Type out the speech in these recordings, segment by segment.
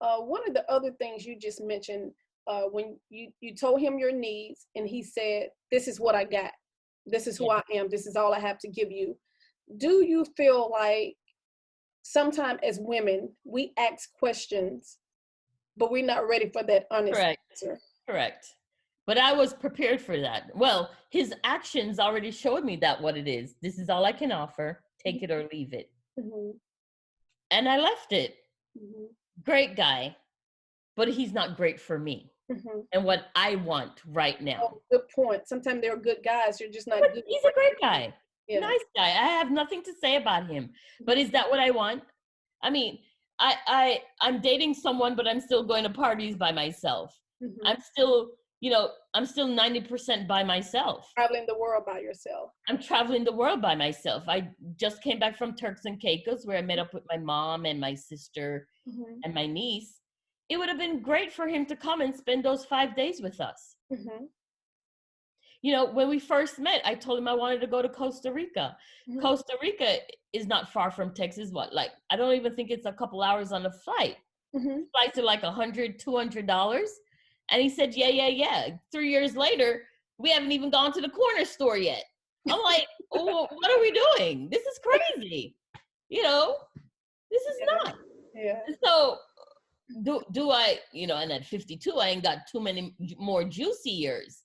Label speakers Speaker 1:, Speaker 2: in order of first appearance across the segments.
Speaker 1: One of the other things you just mentioned, when you told him your needs and he said, this is what I got. This is who
Speaker 2: Yeah.
Speaker 1: I am. This is all I have to give you. Do you feel like sometimes as women, we ask questions, but we're not ready for that honest
Speaker 2: Correct.
Speaker 1: answer?
Speaker 2: Correct. But I was prepared for that. Well, his actions already showed me that what it is. This is all I can offer. Take it or leave it.
Speaker 1: Mm-hmm.
Speaker 2: And I left it.
Speaker 1: Mm-hmm.
Speaker 2: Great guy, but he's not great for me
Speaker 1: Mm-hmm.
Speaker 2: and what I want right now.
Speaker 1: Oh, good point. Sometimes they're good guys. You're just not
Speaker 2: But
Speaker 1: good
Speaker 2: he's
Speaker 1: for
Speaker 2: a great
Speaker 1: everything.
Speaker 2: guy.
Speaker 1: Yeah.
Speaker 2: Nice guy. I have nothing to say about him. But
Speaker 1: Mm-hmm.
Speaker 2: is that what I want? I mean, I'm dating someone, but I'm still going to parties by myself.
Speaker 1: Mm-hmm.
Speaker 2: I'm still, I'm still 90% by myself.
Speaker 1: Traveling the world by yourself.
Speaker 2: I'm traveling the world by myself. I just came back from Turks and Caicos where I met up with my mom and my sister
Speaker 1: Mm-hmm.
Speaker 2: and my niece. It would have been great for him to come and spend those 5 days with us.
Speaker 1: Mm-hmm.
Speaker 2: When we first met, I told him I wanted to go to Costa Rica.
Speaker 1: Mm-hmm.
Speaker 2: Costa Rica is not far from Texas. Like, I don't even think it's a couple hours on the flight.
Speaker 1: Mm-hmm.
Speaker 2: Flights are like $100, $200. And he said, yeah, yeah, yeah. 3 years later, we haven't even gone to the corner store yet. I'm like, oh, what are we doing? This is crazy. This is
Speaker 1: Yeah.
Speaker 2: not.
Speaker 1: Yeah.
Speaker 2: So do I, and at 52, I ain't got too many more juicy years.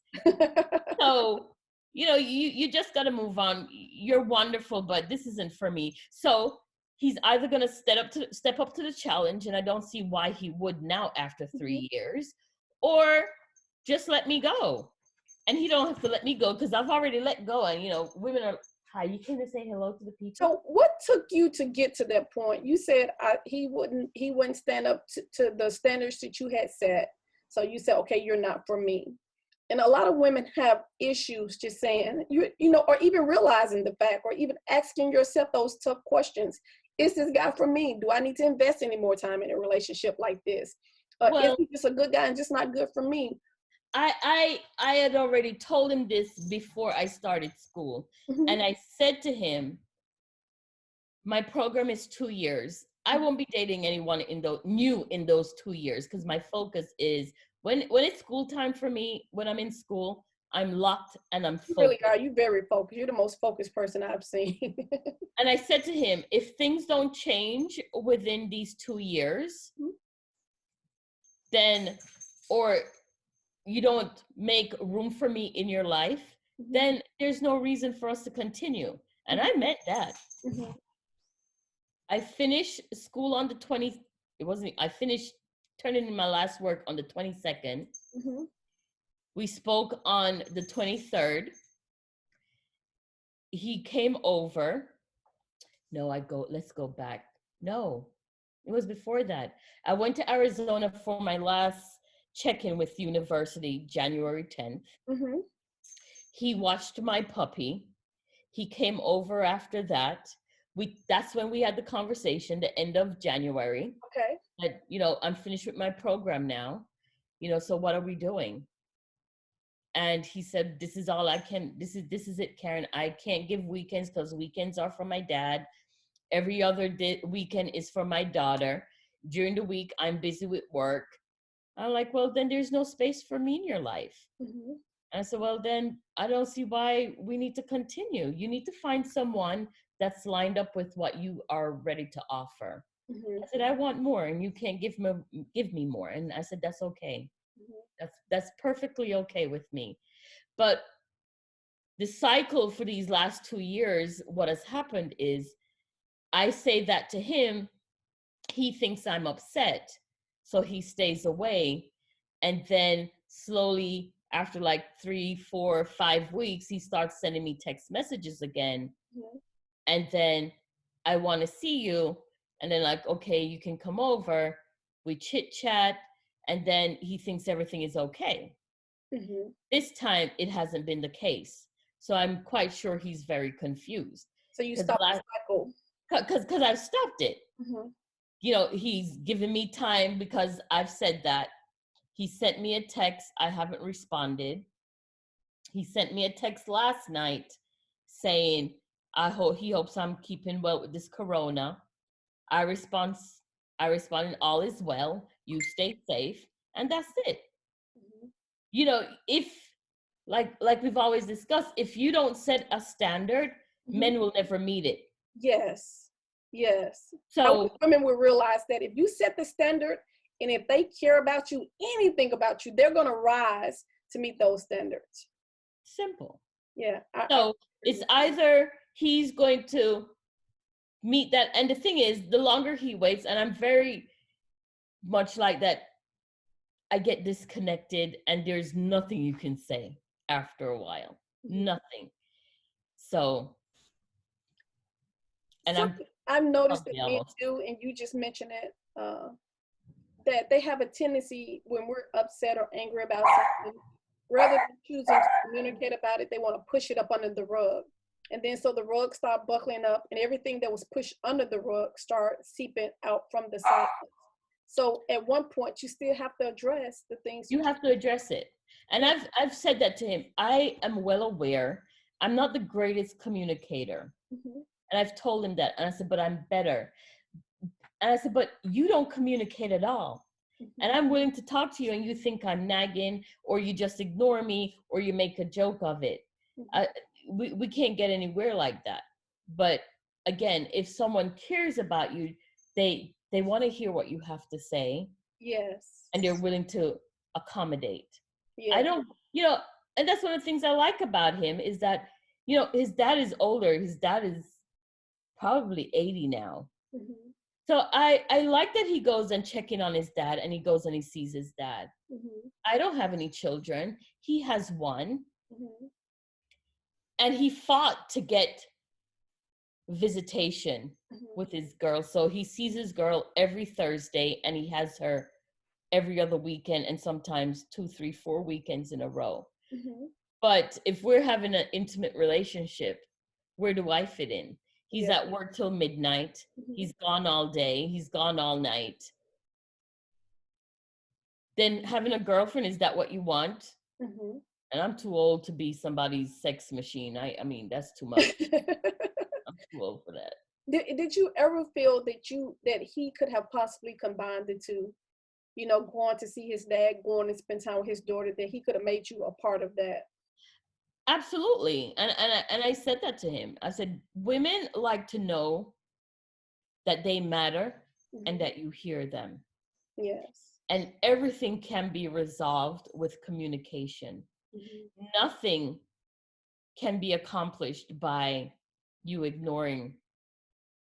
Speaker 2: So, you just got to move on. You're wonderful, but this isn't for me. So he's either going to step up to the challenge, and I don't see why he would now after
Speaker 1: Mhm.
Speaker 2: 3 years, or just let me go. And he don't have to let me go because I've already let go. And women are hi. You came to say hello to the people.
Speaker 1: So what took you to get to that point? You said he wouldn't stand up to the standards that you had set. So you said, okay, you're not for me. And a lot of women have issues just saying, or even realizing the fact, or even asking yourself those tough questions. Is this guy for me? Do I need to invest any more time in a relationship like this? Is
Speaker 2: Well,
Speaker 1: he just a good guy and just not good for me?
Speaker 2: I had already told him this before I started school,
Speaker 1: Mhm.
Speaker 2: and I said to him, my program is 2 years. I won't be dating anyone new in those 2 years because my focus is when it's school time for me. When I'm in school, I'm locked and I'm
Speaker 1: You really
Speaker 2: focused.
Speaker 1: are. You very focused. You're the most focused person I've seen.
Speaker 2: And I said to him, if things don't change within these 2 years, then or you don't make room for me in your life,
Speaker 1: Mhm.
Speaker 2: then there's no reason for us to continue. And I meant that.
Speaker 1: Mhm.
Speaker 2: I finished school on the 20th. It wasn't, I finished turning in my last work on the 22nd.
Speaker 1: Mhm.
Speaker 2: We spoke on the 23rd. He came over. No, let's go back. No, it was before that. I went to Arizona for my last check-in with university, January 10th.
Speaker 1: Mhm.
Speaker 2: He watched my puppy. He came over after that. That's when we had the conversation, the end of January.
Speaker 1: Okay.
Speaker 2: That, I'm finished with my program now. So what are we doing? And he said, this is all I can, this is it, Karen. I can't give weekends because weekends are for my dad. Every other weekend is for my daughter. During the week, I'm busy with work. I'm like, well, then there's no space for me in your life.
Speaker 1: Mhm.
Speaker 2: And I said, well, then I don't see why we need to continue. You need to find someone that's lined up with what you are ready to offer.
Speaker 1: Mhm.
Speaker 2: I said, I want more, and you can't give me more. And I said, that's okay.
Speaker 1: Mhm.
Speaker 2: That's perfectly okay with me. But the cycle for these last 2 years, what has happened is I say that to him, he thinks I'm upset, so he stays away. And then slowly, after like 3, 4, 5 weeks, he starts sending me text messages again.
Speaker 1: Mhm.
Speaker 2: And then I want to see you. And then, like, okay, you can come over. We chit chat. And then he thinks everything is okay.
Speaker 1: Mhm.
Speaker 2: This time, it hasn't been the case. So I'm quite sure he's very confused.
Speaker 1: So you
Speaker 2: Because
Speaker 1: stop the cycle.
Speaker 2: I've stopped it.
Speaker 1: Mhm.
Speaker 2: He's given me time because I've said that. He sent me a text. I haven't responded. He sent me a text last night saying, he hopes I'm keeping well with this corona. I respond I responded, all is well, you stay safe, and that's it.
Speaker 1: Mhm.
Speaker 2: You know, if like we've always discussed, if you don't set a standard,
Speaker 1: Mhm.
Speaker 2: men will never meet it.
Speaker 1: Yes. Yes. I wish
Speaker 2: So
Speaker 1: women would realize that if you set the standard and if they care about you, anything about you, they're going to rise to meet those standards.
Speaker 2: simple.
Speaker 1: Yeah. I
Speaker 2: So
Speaker 1: agree
Speaker 2: it's
Speaker 1: with you.
Speaker 2: either he's going to meet that, and the thing is, the longer he waits, and I'm very much like that, I get disconnected and there's nothing you can say after a while.
Speaker 1: Mhm.
Speaker 2: Nothing. So, and I'm
Speaker 1: Something I've noticed that
Speaker 2: probably
Speaker 1: men
Speaker 2: almost.
Speaker 1: do, and you just mentioned it, that they have a tendency when we're upset or angry about something, rather than choosing to communicate about it, they want to push it up under the rug. And then so the rug start buckling up and everything that was pushed under the rug start seeping out from the side. So at one point you still have to address the things
Speaker 2: You
Speaker 1: you
Speaker 2: have to address it. And
Speaker 1: yeah.
Speaker 2: I've said that to him. I am well aware I'm not the greatest communicator.
Speaker 1: Mhm.
Speaker 2: And I've told him that. And I said, but I'm better. And I said, but you don't communicate at all. And
Speaker 1: Mhm.
Speaker 2: I'm willing to talk to you and you think I'm nagging, or you just ignore me, or you make a joke of it.
Speaker 1: Mhm.
Speaker 2: I, we can't get anywhere like that. But again, if someone cares about you, they want to hear what you have to say,
Speaker 1: Yes.
Speaker 2: and they're willing to accommodate. I
Speaker 1: Yeah.
Speaker 2: don't, you know, and that's one of the things I like about him is that, you know, his dad is older. His dad is probably 80 now.
Speaker 1: Mhm.
Speaker 2: So I like that he goes and check in on his dad, and he goes and he sees his dad.
Speaker 1: Mhm.
Speaker 2: I don't have any children. He has one,
Speaker 1: Mhm.
Speaker 2: and he fought to get visitation
Speaker 1: Mhm.
Speaker 2: with his girl. So he sees his girl every Thursday, and he has her every other weekend, and sometimes 2, 3, 4 weekends in a row.
Speaker 1: Mhm.
Speaker 2: But if we're having an intimate relationship, where do I fit in? He's
Speaker 1: Yeah.
Speaker 2: at work till midnight.
Speaker 1: Mhm.
Speaker 2: He's gone all day. He's gone all night. Then having a girlfriend, is that what you want?
Speaker 1: Mhm.
Speaker 2: And I'm too old to be somebody's sex machine. I mean, that's too much. I'm too old for that.
Speaker 1: Did you ever feel that he could have possibly combined the two? You know, going to see his dad, going to spend time with his daughter, that he could have made you a part of that.
Speaker 2: Absolutely. And I said that to him. I said, women like to know that they matter and
Speaker 1: Hmm.
Speaker 2: that you hear them.
Speaker 1: Yes.
Speaker 2: And everything can be resolved with communication.
Speaker 1: Hmm.
Speaker 2: Nothing can be accomplished by you ignoring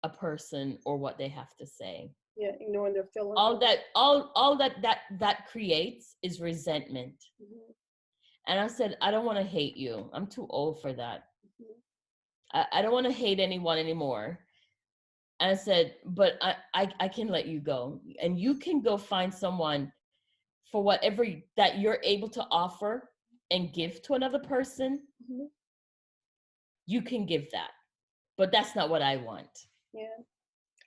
Speaker 2: a person or what they have to say.
Speaker 1: Yeah, ignoring their feelings.
Speaker 2: All that creates is resentment.
Speaker 1: Hmm.
Speaker 2: And I said, I don't want to hate you. I'm too old for that.
Speaker 1: Hmm.
Speaker 2: I don't want to hate anyone anymore. And I said, but I can let you go. And you can go find someone for whatever that you're able to offer and give to another person.
Speaker 1: Hmm.
Speaker 2: You can give that. But that's not what I want.
Speaker 1: Yeah.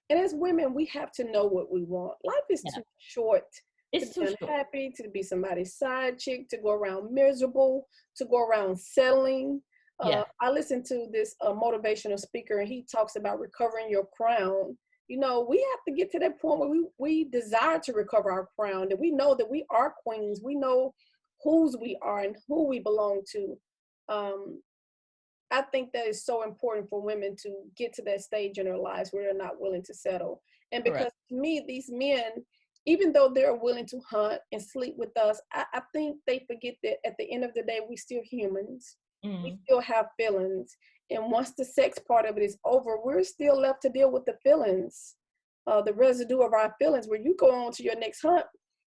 Speaker 1: And as women, we have to know what we want. Life is
Speaker 2: Yeah.
Speaker 1: too short to
Speaker 2: It's
Speaker 1: be
Speaker 2: too short.
Speaker 1: unhappy, to be somebody's side chick, to go around miserable, to go around settling.
Speaker 2: Yeah.
Speaker 1: I listened to this motivational speaker, and he talks about recovering your crown. You know, we have to get to that point where we desire to recover our crown, that we know that we are queens. We know whose we are and who we belong to. Um, I think that is so important for women to get to that stage in their lives where they're not willing to settle. And
Speaker 2: Correct.
Speaker 1: because to me, these men, even though they're willing to hunt and sleep with us, I think they forget that at the end of the day, we still humans. We
Speaker 2: Mm,
Speaker 1: still have feelings. And once the sex part of it is over, we're still left to deal with the feelings, the residue of our feelings. When you go on to your next hunt,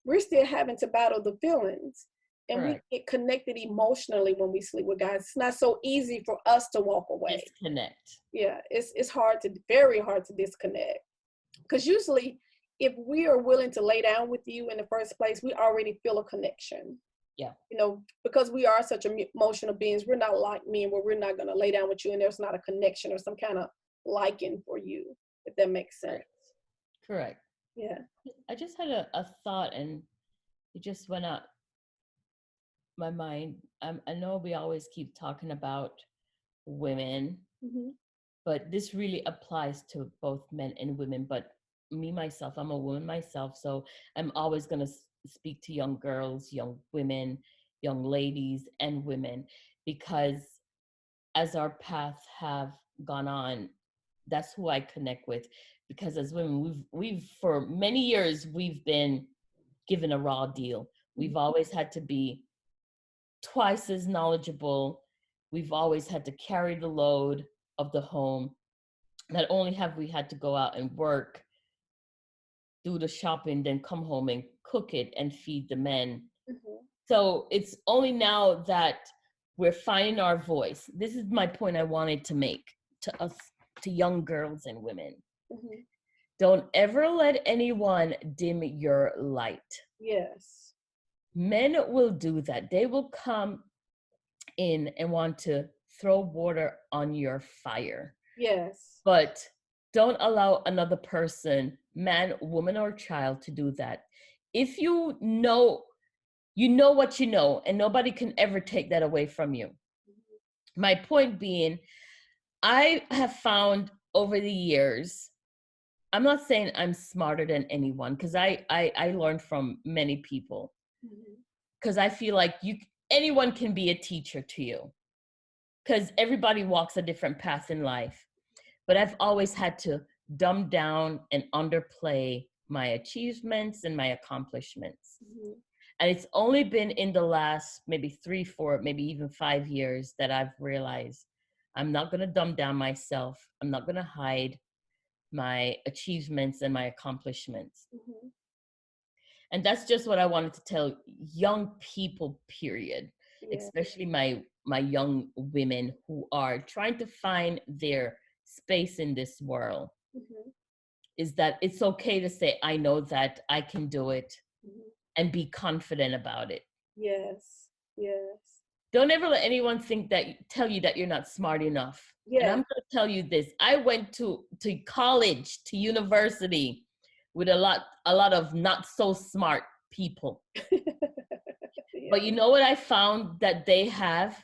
Speaker 1: we're still having to battle the feelings, and we
Speaker 2: correct.
Speaker 1: get connected emotionally when we sleep with guys. It's not so easy for us to walk away.
Speaker 2: Disconnect.
Speaker 1: Yeah, it's hard to very hard to disconnect, because usually if we are willing to lay down with you in the first place, we already feel a connection.
Speaker 2: Yeah.
Speaker 1: You know, because we are such emotional beings, we're not like men where we're not going to lay down with you and there's not a connection or some kind of liking for you, if that makes sense.
Speaker 2: Correct. Correct.
Speaker 1: Yeah.
Speaker 2: I just had a thought, and it just went out my mind. I know we always keep talking about women,
Speaker 1: Hmm.
Speaker 2: but this really applies to both men and women. But me myself, I'm a woman myself, so I'm always going to speak to young girls, young women, young ladies and women, because as our paths have gone on, that's who I connect with. Because as women, we've for many years we've been given a raw deal. We've always had to be twice as knowledgeable. We've always had to carry the load of the home. Not only have we had to go out and work, do the shopping, then come home and cook it and feed the men.
Speaker 1: Mm-hmm.
Speaker 2: So it's only now that we're finding our voice. This is my point I wanted to make to us, to young girls and women.
Speaker 1: Mm-hmm.
Speaker 2: Don't ever let anyone dim your light.
Speaker 1: Yes.
Speaker 2: Men will do that. They will come in and want to throw water on your fire.
Speaker 1: Yes.
Speaker 2: But don't allow another person, man, woman, or child, to do that. If you know what you know, and nobody can ever take that away from you. My point being, I have found over the years, I'm not saying I'm smarter than anyone, because I learned from many people, because I feel like anyone can be a teacher to you, because everybody walks a different path in life. But I've always had to dumb down and underplay my achievements and my accomplishments.
Speaker 1: Mm-hmm.
Speaker 2: And it's only been in the last maybe 3, 4, maybe even 5 years that I've realized I'm not going to dumb down myself. I'm not going to hide my achievements and my accomplishments.
Speaker 1: Mm-hmm.
Speaker 2: And that's just what I wanted to tell young people, period.
Speaker 1: Yeah.
Speaker 2: Especially my young women who are trying to find their space in this world.
Speaker 1: Mm-hmm.
Speaker 2: Is that it's okay to say, I know that I can do it,
Speaker 1: Mm-hmm.
Speaker 2: and be confident about it.
Speaker 1: Yes. Yes.
Speaker 2: Don't ever let anyone tell you that you're not smart enough. And I'm
Speaker 1: Yeah.
Speaker 2: going to tell you this. I went to college, to university, with a lot of not so smart people.
Speaker 1: Yeah.
Speaker 2: But you know what I found that they had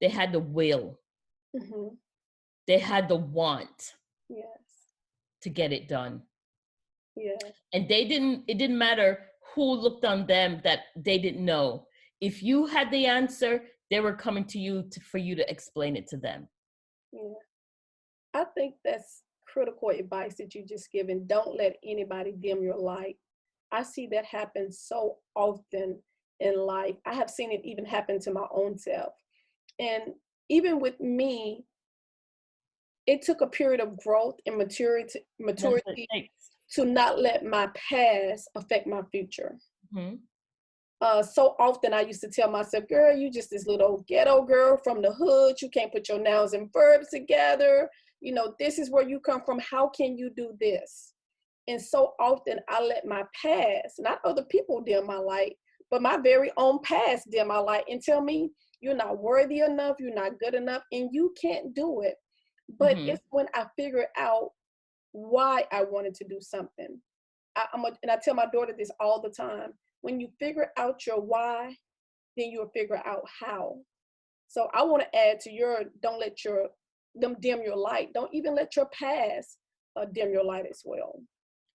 Speaker 2: the will.
Speaker 1: Mm-hmm.
Speaker 2: They had the want
Speaker 1: Yes.
Speaker 2: to get it done.
Speaker 1: Yeah.
Speaker 2: And it didn't matter who looked on them that they didn't know. If you had the answer, they were coming to you for you to explain it to them.
Speaker 1: Yeah. I think that's critical advice that you just given. Don't let anybody dim your light. I see that happen so often in life. I have seen it even happen to my own self. And even with me, it took a period of growth and maturity
Speaker 2: That's what it takes.
Speaker 1: to not let my past affect my future.
Speaker 2: Mm-hmm.
Speaker 1: So often I used to tell myself, girl, you just this little ghetto girl from the hood. You can't put your nouns and verbs together. You know, this is where you come from. How can you do this? And so often I let my past, not other people dim my light, but my very own past dim my light and tell me you're not worthy enough, you're not good enough, and you can't do it. But
Speaker 2: Mm-hmm.
Speaker 1: it's when I figured out why I wanted to do something. And I tell my daughter this all the time. When you figure out your why, then you'll figure out how. So I want to add to don't let them dim your light. Don't even let your past dim your light as well.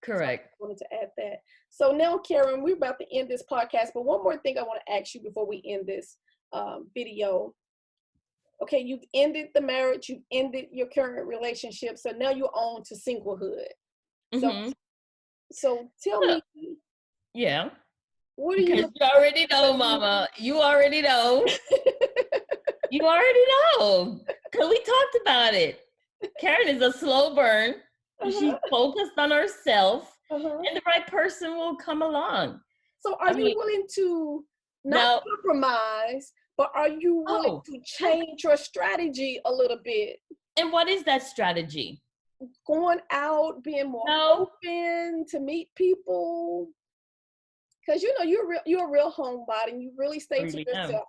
Speaker 2: Correct.
Speaker 1: So I wanted to add that. So now, Karen, we're about to end this podcast, but one more thing I want to ask you before we end this video. Okay, you've ended the marriage, you've ended your current relationship, so now you're on to singlehood.
Speaker 2: Mm-hmm.
Speaker 1: So tell me,
Speaker 2: yeah.
Speaker 1: what are
Speaker 2: Because
Speaker 1: you
Speaker 2: you already know, Mama. You already know. You already know. Because we talked about it. Karen is a slow burn. She's focused on herself, and the right person will come along.
Speaker 1: So are you willing to not compromise, but are you willing to change your strategy a little bit?
Speaker 2: And what is that strategy?
Speaker 1: Going out, being more open to meet people. Because you know you're a real homebody and you really stay to yourself.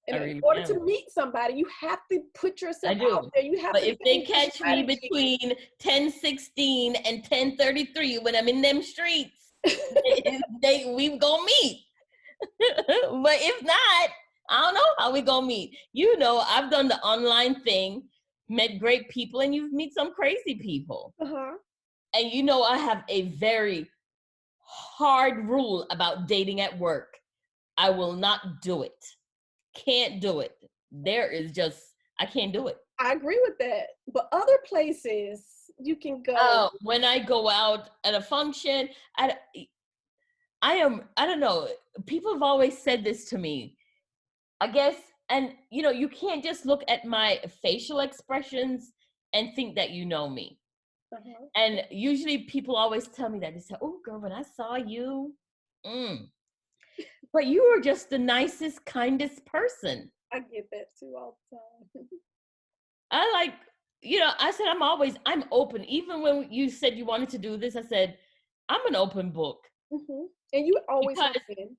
Speaker 1: And in order to meet somebody, you have to put yourself out there. You have
Speaker 2: but
Speaker 1: to.
Speaker 2: If they catch me between 10:16 and 10:33 when I'm in them streets, we gonna meet. But if not, I don't know how we gonna meet. You know, I've done the online thing, met great people, and you've met some crazy people. And you know, I have a very hard rule about dating at work. I will not do it. Can't do it. There is just, I can't do it.
Speaker 1: I agree with that. But other places you can go.
Speaker 2: When I go out at a function, I don't know. People have always said this to me. I guess, and you know, you can't just look at my facial expressions and think that you know me.
Speaker 1: Uh-huh.
Speaker 2: And usually people always tell me that. They say, "Oh, girl, when I saw you, but you were just the nicest, kindest person."
Speaker 1: I get that too all the time.
Speaker 2: I like, you know, I said, I'm open. Even when you said you wanted to do this, I said, I'm an open book.
Speaker 1: Mm-hmm. And you always
Speaker 2: Because
Speaker 1: have been.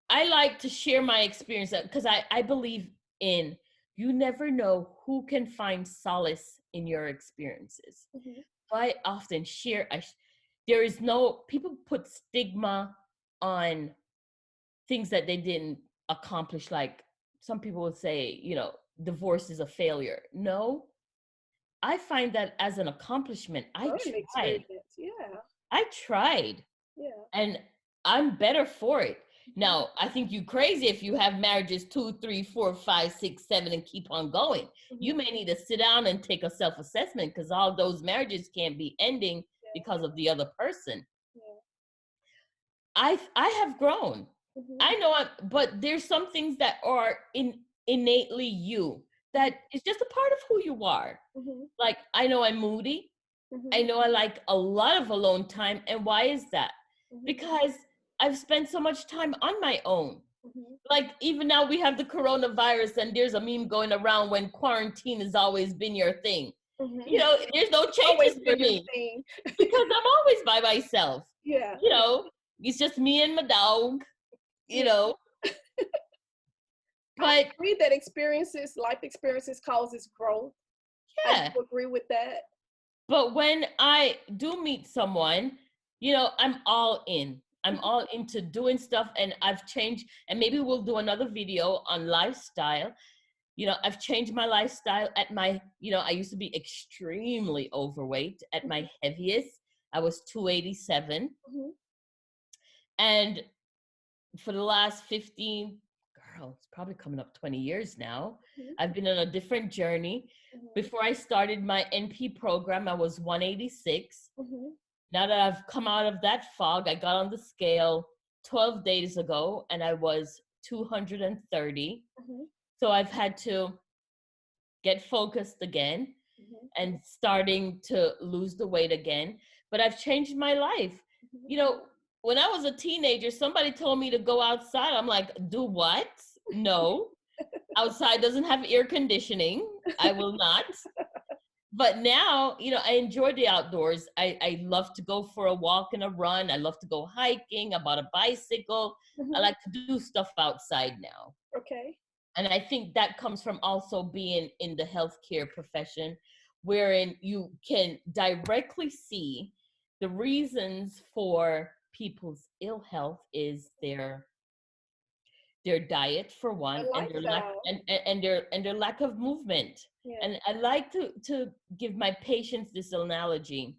Speaker 2: I like to share my experience because I believe in, you never know who can find solace in your experiences.
Speaker 1: Mm-hmm.
Speaker 2: I often share, there is no, people put stigma on things that they didn't accomplish. Like some people would say, you know, divorce is a failure. No, I find that as an accomplishment.
Speaker 1: Learning experience. Yeah.
Speaker 2: I tried,
Speaker 1: Yeah.
Speaker 2: and I'm better for it.
Speaker 1: Mm-hmm.
Speaker 2: Now, I think you crazy if you have marriages 2, 3, 4, 5, 6, 7, and keep on going.
Speaker 1: Mm-hmm.
Speaker 2: You may need to sit down and take a self-assessment because all those marriages can't be ending because of the other person.
Speaker 1: Yeah.
Speaker 2: I have grown.
Speaker 1: Mm-hmm.
Speaker 2: I know, but there's some things that are innately you, that is just a part of who you are.
Speaker 1: Mm-hmm.
Speaker 2: Like, I know I'm moody.
Speaker 1: Mm-hmm.
Speaker 2: I know I like a lot of alone time. And why is that?
Speaker 1: Mm-hmm.
Speaker 2: Because I've spent so much time on my own.
Speaker 1: Mm-hmm.
Speaker 2: Like, even now we have the coronavirus, and there's a meme going around when quarantine has always been your thing.
Speaker 1: Mm-hmm.
Speaker 2: You know, there's no changes for me because I'm always by myself.
Speaker 1: Yeah.
Speaker 2: You know, it's just me and my dog, you know. But
Speaker 1: I agree that life experiences causes growth.
Speaker 2: yeah.
Speaker 1: I do agree with that.
Speaker 2: But when I do meet someone, you know, I'm all in. I'm all into doing stuff, and I've changed, and maybe we'll do another video on lifestyle. You know, I've changed my lifestyle at my, you know, I used to be extremely overweight at my heaviest. I was 287.
Speaker 1: Mm-hmm.
Speaker 2: And for the last 15, girl, it's probably coming up 20 years now, I've been on a different journey. Before I started my NP program, I was 186.
Speaker 1: Mm-hmm.
Speaker 2: Now that I've come out of that fog, I got on the scale 12 days ago and I was 230.
Speaker 1: Mm-hmm.
Speaker 2: So I've had to get focused again and starting to lose the weight again. But I've changed my life. You know, when I was a teenager, somebody told me to go outside. I'm like, do what? No. Outside doesn't have air conditioning. I will not. But now, you know, I enjoy the outdoors. I love to go for a walk and a run. I love to go hiking. I bought a bicycle. I like to do stuff outside now.
Speaker 1: Okay.
Speaker 2: And I think that comes from also being in the healthcare profession, wherein you can directly see the reasons for people's ill health is their diet, for one, and their lack and their lack of movement.
Speaker 1: Yeah.
Speaker 2: And I like to give my patients this analogy,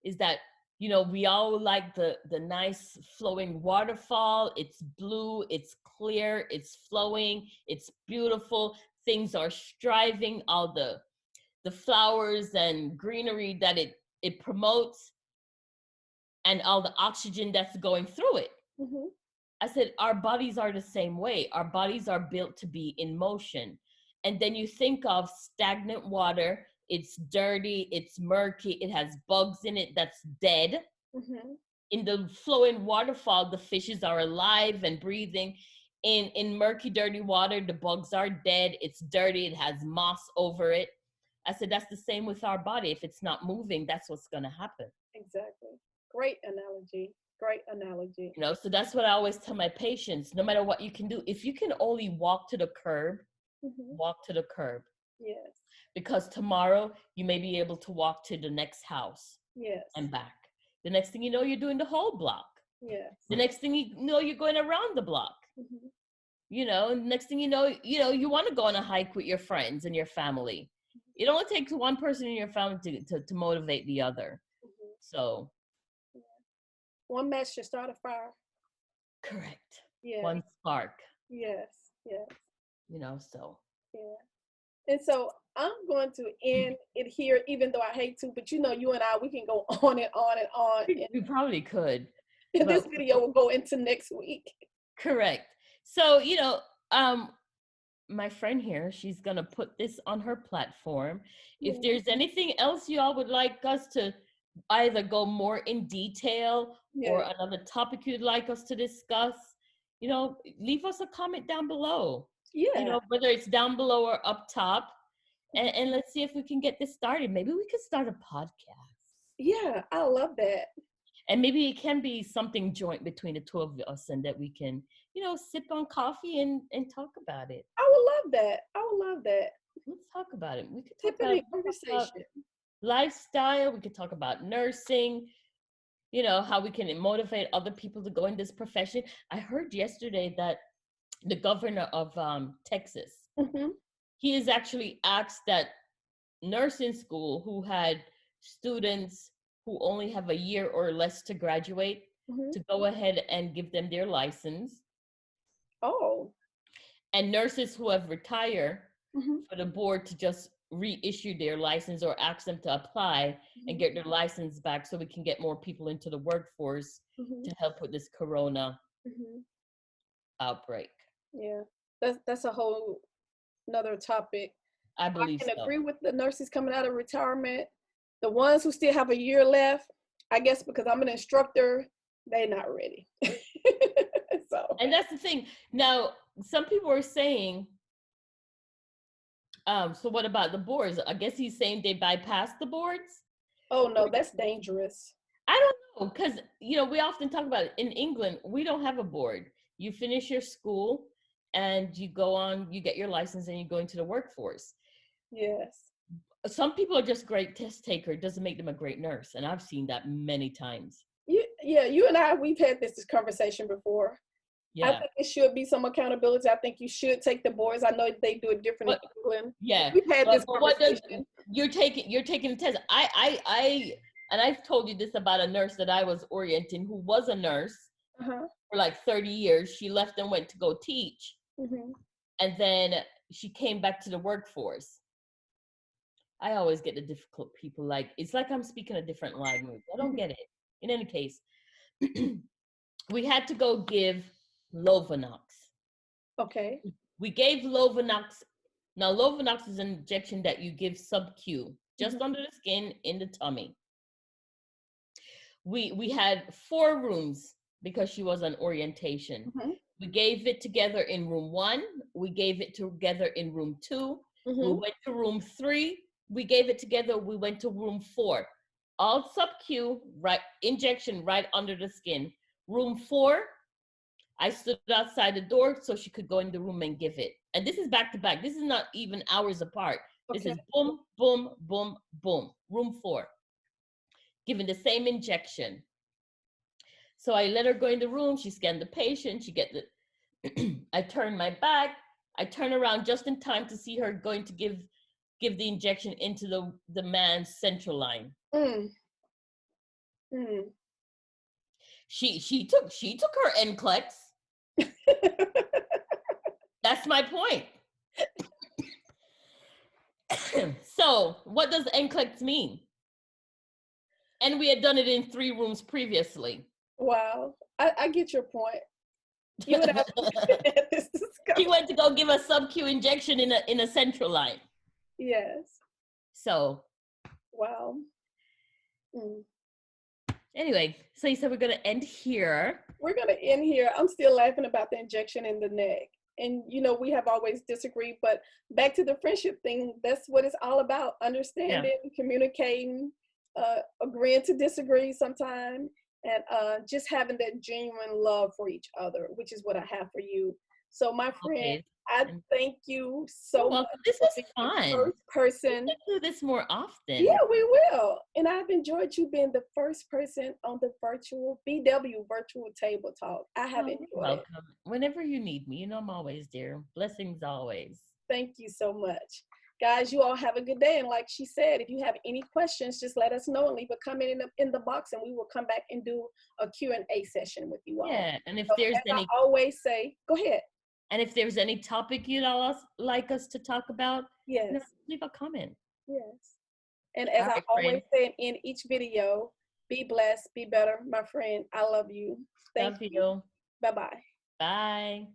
Speaker 2: is that, you know, we all like the nice flowing waterfall. It's blue, it's clear, it's flowing, it's beautiful. Things are striving, all the flowers and greenery that it promotes, and all the oxygen that's going through it.
Speaker 1: Mm-hmm.
Speaker 2: I said, our bodies are the same way. Our bodies are built to be in motion. And then you think of stagnant water, it's dirty, it's murky, it has bugs in it that's dead.
Speaker 1: Mm-hmm.
Speaker 2: In the flowing waterfall, the fishes are alive and breathing. In murky, dirty water, the bugs are dead, it's dirty, it has moss over it. I said, that's the same with our body. If it's not moving, that's what's going to happen.
Speaker 1: Exactly. Great analogy. Great analogy.
Speaker 2: You know, so that's what I always tell my patients. No matter what you can do, if you can only walk to the curb, walk to the curb.
Speaker 1: Yes.
Speaker 2: Because tomorrow you may be able to walk to the next house.
Speaker 1: Yes.
Speaker 2: And back. The next thing you know, you're doing the whole block.
Speaker 1: Yes.
Speaker 2: The next thing you know, you're going around the block. You know, and next thing you know, you want to go on a hike with your friends and your family. It only takes one person in your family to motivate the other. So
Speaker 1: one match should start a fire.
Speaker 2: correct.
Speaker 1: Yeah.
Speaker 2: One spark.
Speaker 1: Yes. Yes.
Speaker 2: So.
Speaker 1: Yeah. And so I'm going to end it here, even though I hate to, but you and I, we can go on and on and on.
Speaker 2: We probably could.
Speaker 1: And this video will go into next week.
Speaker 2: Correct. So, my friend here, she's going to put this on her platform. If there's anything else you all would like us to either go more in detail or another topic you'd like us to discuss, leave us a comment down below.
Speaker 1: Yeah.
Speaker 2: Whether it's down below or up top. And let's see if we can get this started. Maybe we could start a podcast.
Speaker 1: Yeah, I love that.
Speaker 2: And maybe it can be something joint between the two of us, and that we can, sip on coffee and talk about it.
Speaker 1: I would love that.
Speaker 2: Let's talk about it. We could
Speaker 1: talk about conversation.
Speaker 2: Lifestyle. We could talk about nursing, how we can motivate other people to go in this profession. I heard yesterday that the governor of Texas, he has actually asked that nursing school who had students who only have a year or less to graduate to go ahead and give them their license.
Speaker 1: Oh.
Speaker 2: And nurses who have retired, for the board to just reissue their license or ask them to apply and get their license back, so we can get more people into the workforce to help with this corona outbreak.
Speaker 1: Yeah, that's a whole another topic.
Speaker 2: I believe
Speaker 1: I can agree with the nurses coming out of retirement. The ones who still have a year left, I guess because I'm an instructor, they're not ready.
Speaker 2: And that's the thing. Now, some people are saying, so what about the boards? I guess he's saying they bypassed the boards.
Speaker 1: Oh no, that's dangerous.
Speaker 2: I don't know, because we often talk about it. In England, we don't have a board. You finish your school and you go on, you get your license, and you go into the workforce.
Speaker 1: Yes.
Speaker 2: Some people are just great test taker. It doesn't make them a great nurse. And I've seen that many times.
Speaker 1: Yeah, you and I, we've had this conversation before. Yeah. I think it should be some accountability. I think you should take the boards. I know they do it different in England.
Speaker 2: Yeah.
Speaker 1: We've had this conversation.
Speaker 2: You're taking the test. And I've told you this about a nurse that I was orienting who was a nurse for like 30 years. She left and went to go teach. And then she came back to the workforce. I always get the difficult people. It's like I'm speaking a different language. I don't get it. In any case, we had to go give Lovenox.
Speaker 1: Okay.
Speaker 2: We gave Lovenox. Now, Lovenox is an injection that you give sub-Q, just under the skin in the tummy. We had 4 rooms because she was on orientation. We gave it together in room 1. We gave it together in room 2. We went to room 3. We gave it together. We went to room 4. All sub-Q, right, injection right under the skin. Room 4, I stood outside the door so she could go in the room and give it. And this is back to back. This is not even hours apart. This is boom, boom, boom, boom. Room 4, giving the same injection. So I let her go in the room. She scanned the patient. She get the, I turn my back. I turn around just in time to see her going to give the injection into the man's central line. She took her NCLEX. That's my point. So what does NCLEX mean? And we had done it in 3 rooms previously.
Speaker 1: Wow, I get your point. You would have this discussion.
Speaker 2: She went to go give a sub-Q injection in a central line.
Speaker 1: Yes.
Speaker 2: So.
Speaker 1: Wow.
Speaker 2: Anyway, so you said we're going to end here.
Speaker 1: We're going to end here. I'm still laughing about the injection in the neck. And, we have always disagreed, but back to the friendship thing, that's what it's all about. Understanding, communicating, agreeing to disagree sometimes, and just having that genuine love for each other, which is what I have for you. So my friend, I thank you so much.
Speaker 2: This was fun.
Speaker 1: First person.
Speaker 2: We can do this more often.
Speaker 1: Yeah, we will. And I've enjoyed you being the first person on the BW virtual table talk. I have enjoyed it.
Speaker 2: Whenever you need me, I'm always there. Blessings always.
Speaker 1: Thank you so much. Guys, you all have a good day. And like she said, if you have any questions, just let us know and leave a comment in the box, and we will come back and do a Q&A session with you all.
Speaker 2: Yeah, and if
Speaker 1: So
Speaker 2: there's
Speaker 1: as
Speaker 2: any,
Speaker 1: I always say, go ahead.
Speaker 2: and if there's any topic you'd all like us to talk about,
Speaker 1: Yes.
Speaker 2: leave a comment.
Speaker 1: Yes. And as
Speaker 2: All
Speaker 1: I
Speaker 2: right,
Speaker 1: always
Speaker 2: friend.
Speaker 1: say in each video, be blessed, be better, my friend. I love you. Thank
Speaker 2: Love you.
Speaker 1: Bye-bye.
Speaker 2: Bye.